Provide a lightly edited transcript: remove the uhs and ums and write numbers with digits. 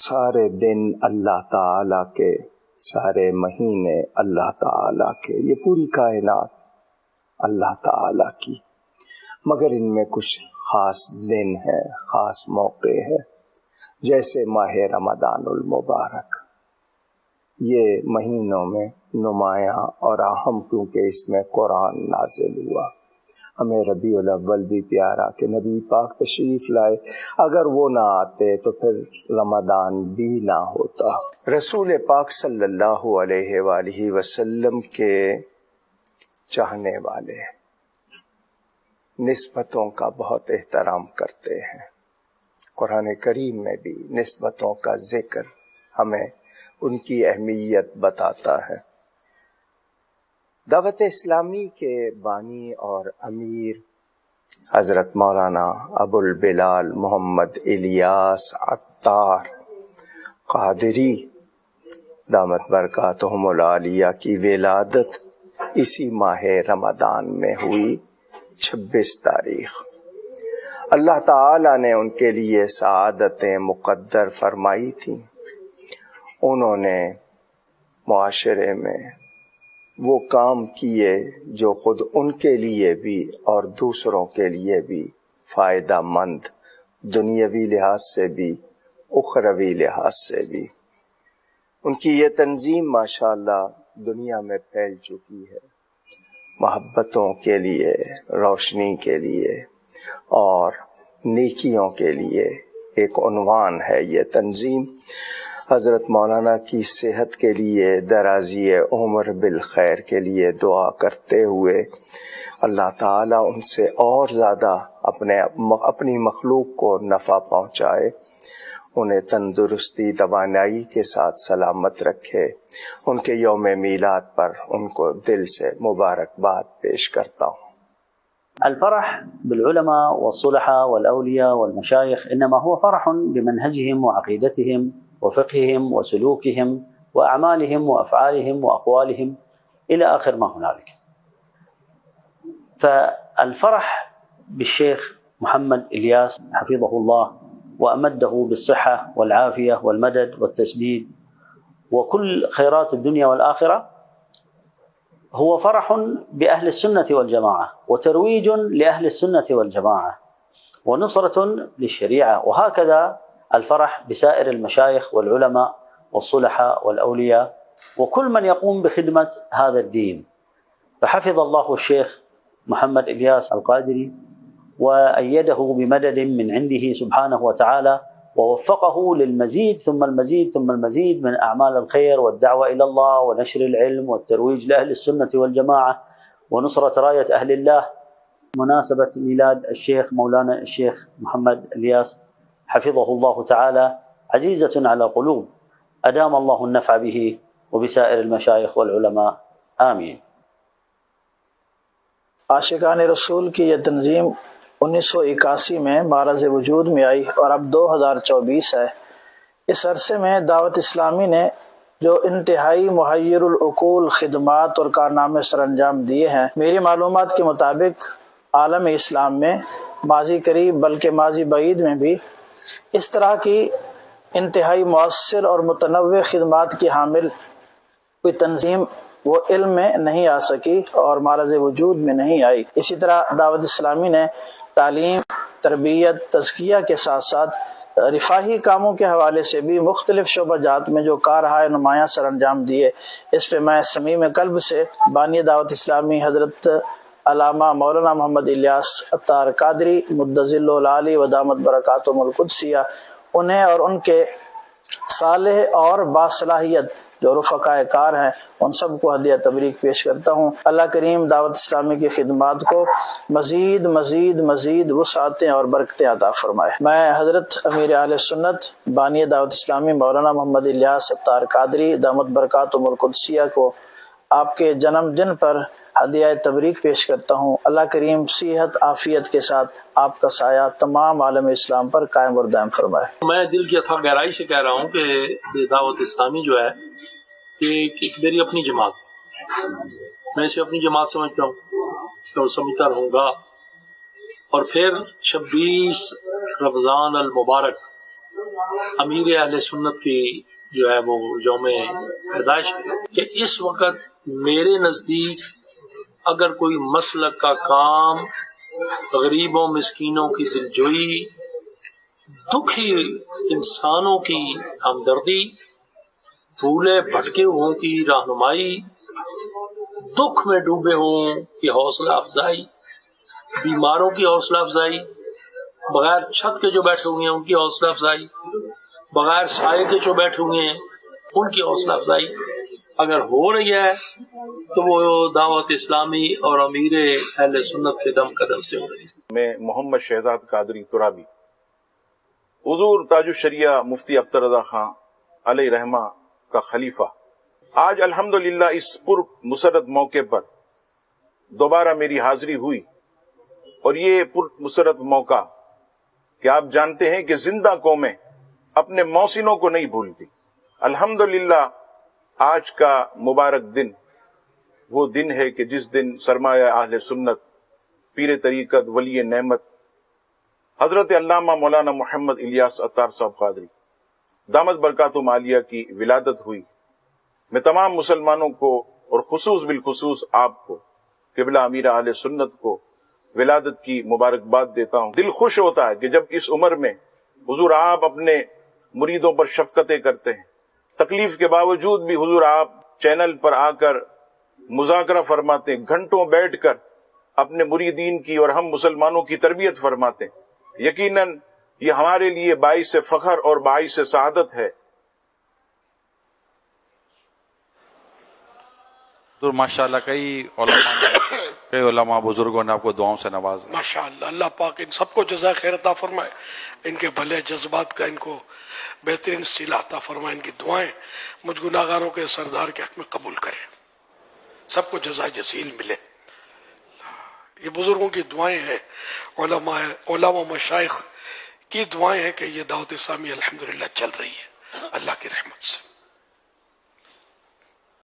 سارے دن اللہ تعالیٰ کے، سارے مہینے اللہ تعالیٰ کے، یہ پوری کائنات اللہ تعالیٰ کی، مگر ان میں کچھ خاص دن ہیں، خاص موقع ہے، جیسے ماہ رمضان المبارک۔ یہ مہینوں میں نمایاں اور اہم، کیونکہ اس میں قرآن نازل ہوا۔ ہمیں ربیع الاول بھی پیارا کہ نبی پاک تشریف لائے، اگر وہ نہ آتے تو پھر رمضان بھی نہ ہوتا۔ رسول پاک صلی اللہ علیہ وآلہ وسلم کے چاہنے والے نسبتوں کا بہت احترام کرتے ہیں۔ قرآن کریم میں بھی نسبتوں کا ذکر ہمیں ان کی اہمیت بتاتا ہے۔ دعوت اسلامی کے بانی اور امیر حضرت مولانا ابو البلال محمد الیاس عطار قادری دامت برکاتہم العالیہ کی ولادت اسی ماہ رمضان میں ہوئی، 26 تاریخ۔ اللہ تعالی نے ان کے لیے سعادتیں مقدر فرمائی تھیں۔ انہوں نے معاشرے میں وہ کام کیے جو خود ان کے لیے بھی اور دوسروں کے لیے بھی فائدہ مند، دنیاوی لحاظ سے بھی اخروی لحاظ سے بھی۔ ان کی یہ تنظیم ماشاءاللہ دنیا میں پھیل چکی ہے، محبتوں کے لیے، روشنی کے لیے اور نیکیوں کے لیے ایک عنوان ہے یہ تنظیم۔ حضرت مولانا کی صحت کے لیے، درازی عمر بالخیر کے لیے دعا کرتے ہوئے اللہ تعالیٰ ان سے اور زیادہ اپنی مخلوق کو نفع پہنچائے، انہیں تندرستی توانائی کے ساتھ سلامت رکھے۔ ان کے یوم میلاد پر ان کو دل سے مبارکباد پیش کرتا ہوں۔ الفرح بالعلماء والصلحاء والأولياء والمشايخ إنما هو فرح بمنهجهم وعقيدتهم وفقههم وسلوكهم وأعمالهم وأفعالهم وأقوالهم إلى آخر ما هنالك. فالفرح بالشيخ محمد إلياس حفظه الله وأمده بالصحة والعافية والمدد والتسديد وكل خيرات الدنيا والآخرة هو فرح بأهل السنة والجماعة وترويج لأهل السنة والجماعة ونصرة للشريعة، وهكذا الفرح بسائر المشايخ والعلماء والصلحاء والأولياء وكل من يقوم بخدمة هذا الدين. فحفظ الله الشيخ محمد إلياس القادري وأيده بمدد من عنده سبحانه وتعالى، ووفقه للمزيد ثم المزيد ثم المزيد من أعمال الخير والدعوة إلى الله ونشر العلم والترويج لأهل السنة والجماعة ونصرة راية أهل الله. مناسبة ميلاد الشيخ مولانا الشيخ محمد إلياس حفظه الله تعالى عزيزة على قلوب، أدام الله النفع به وبسائر المشايخ والعلماء، آمين۔ عاشقان رسول کی یہ تنظیم 1981 میں معرض وجود میں آئی اور اب 2024 ہے۔ اس عرصے میں دعوت اسلامی نے جو انتہائی محیر العقول خدمات اور کارنامے سر انجام دیے ہیں، میری معلومات کے مطابق عالم اسلام میں ماضی قریب بلکہ ماضی بعید میں بھی اس طرح کی انتہائی مؤثر اور متنوع خدمات کی حامل کوئی تنظیم وہ علم میں نہیں آ سکی اور معرض وجود میں نہیں آئی۔ اسی طرح دعوت اسلامی نے تعلیم، تربیت، تزکیہ کے ساتھ ساتھ رفاہی کاموں کے حوالے سے بھی مختلف شعبہ جات میں جو کارہائے نمایاں سر انجام دیے، اس پہ میں صمیم قلب سے بانی دعوت اسلامی حضرت علامہ مولانا محمد الیاس عطار قادری مدظل العالی و دامت برکاتہم القدسیہ، انہیں اور ان کے صالح اور باصلاحیت جو رفقائے کار ہیں ان سب کو ہدیہ تبریک پیش کرتا ہوں۔ اللہ کریم دعوت اسلامی کی خدمات کو مزید مزید مزید وسعتیں اور برکتیں عطا فرمائے۔ میں حضرت امیر اہل سنت بانی دعوت اسلامی مولانا محمد الیاس عطار قادری دامت برکاتہم القدسیہ کو آپ کے جنم دن پر ہدیہ تبریک پیش کرتا ہوں۔ اللہ کریم صحت عافیت کے ساتھ آپ کا سایہ تمام عالم اسلام پر قائم اور دائم فرمائے۔ میں دل کی اتھا گہرائی سے کہہ رہا ہوں کہ یہ دعوت اسلامی جو ہے یہ میری اپنی جماعت ہے، میں اسے اپنی جماعت سمجھتا ہوں اور سمجھتا رہوں گا۔ اور پھر 26 رمضان المبارک امیر اہل سنت کی جو ہے وہ یوم پیدائش ہے کہ اس وقت میرے نزدیک اگر کوئی مسلک کا کام، غریبوں مسکینوں کی دلجوئی، دکھی انسانوں کی ہمدردی، بھولے بھٹکے ہوں کی رہنمائی، دکھ میں ڈوبے ہوں کی حوصلہ افزائی، بیماروں کی حوصلہ افزائی، بغیر چھت کے جو بیٹھے ہوئے ہیں ان کی حوصلہ افزائی، بغیر سائے کے جو بیٹھے ہوئے ہیں ان کی حوصلہ افزائی اگر ہو رہی ہے تو وہ دعوت اسلامی اور امیر اہل سنت کے دم قدم سے ہو رہی ہے۔ میں محمد شہزاد قادری ترابی، حضور تاج الشریعہ مفتی اختر رضا خان علیہ رحمہ کا خلیفہ، آج الحمدللہ اس پر مسرت موقع پر دوبارہ میری حاضری ہوئی، اور یہ پر مسرت موقع کہ آپ جانتے ہیں کہ زندہ قومیں اپنے محسنوں کو نہیں بھولتی۔ الحمدللہ آج کا مبارک دن وہ دن ہے کہ جس دن سرمایہ اہل سنت، پیر طریقت، ولی نعمت حضرت علامہ مولانا محمد الیاس عطار صاحب قادری دامت برکاتہم عالیہ کی ولادت ہوئی۔ میں تمام مسلمانوں کو اور خصوص بالخصوص آپ کو، قبلہ امیر اہل سنت کو ولادت کی مبارکباد دیتا ہوں۔ دل خوش ہوتا ہے کہ جب اس عمر میں حضور آپ اپنے مریدوں پر شفقتیں کرتے ہیں، تکلیف کے باوجود بھی حضور آپ چینل پر آ کر مذاکرہ فرماتے ہیں، گھنٹوں بیٹھ کر اپنے مریدین کی اور ہم مسلمانوں کی تربیت فرماتے ہیں۔ یقیناً یہ ہمارے لیے باعث فخر اور باعث سعادت ہے۔ ماشاءاللہ کئی علماء بزرگوں نے آپ کو دعاؤں سے نوازا۔ ماشاءاللہ، اللہ پاک ان سب کو جزائے خیر عطا فرمائے، ان کے بھلے جذبات کا ان کو بہترین صلہ عطا فرمائے، ان کی دعائیں مجھ گناہگاروں کے سردار کے حق میں قبول کرے، سب کو جزائے جزیل ملے۔ یہ بزرگوں کی دعائیں ہیں، علماء مشائخ کی دعائیں ہیں کہ یہ دعوت اسلامی الحمدللہ چل رہی ہے اللہ کی رحمت سے۔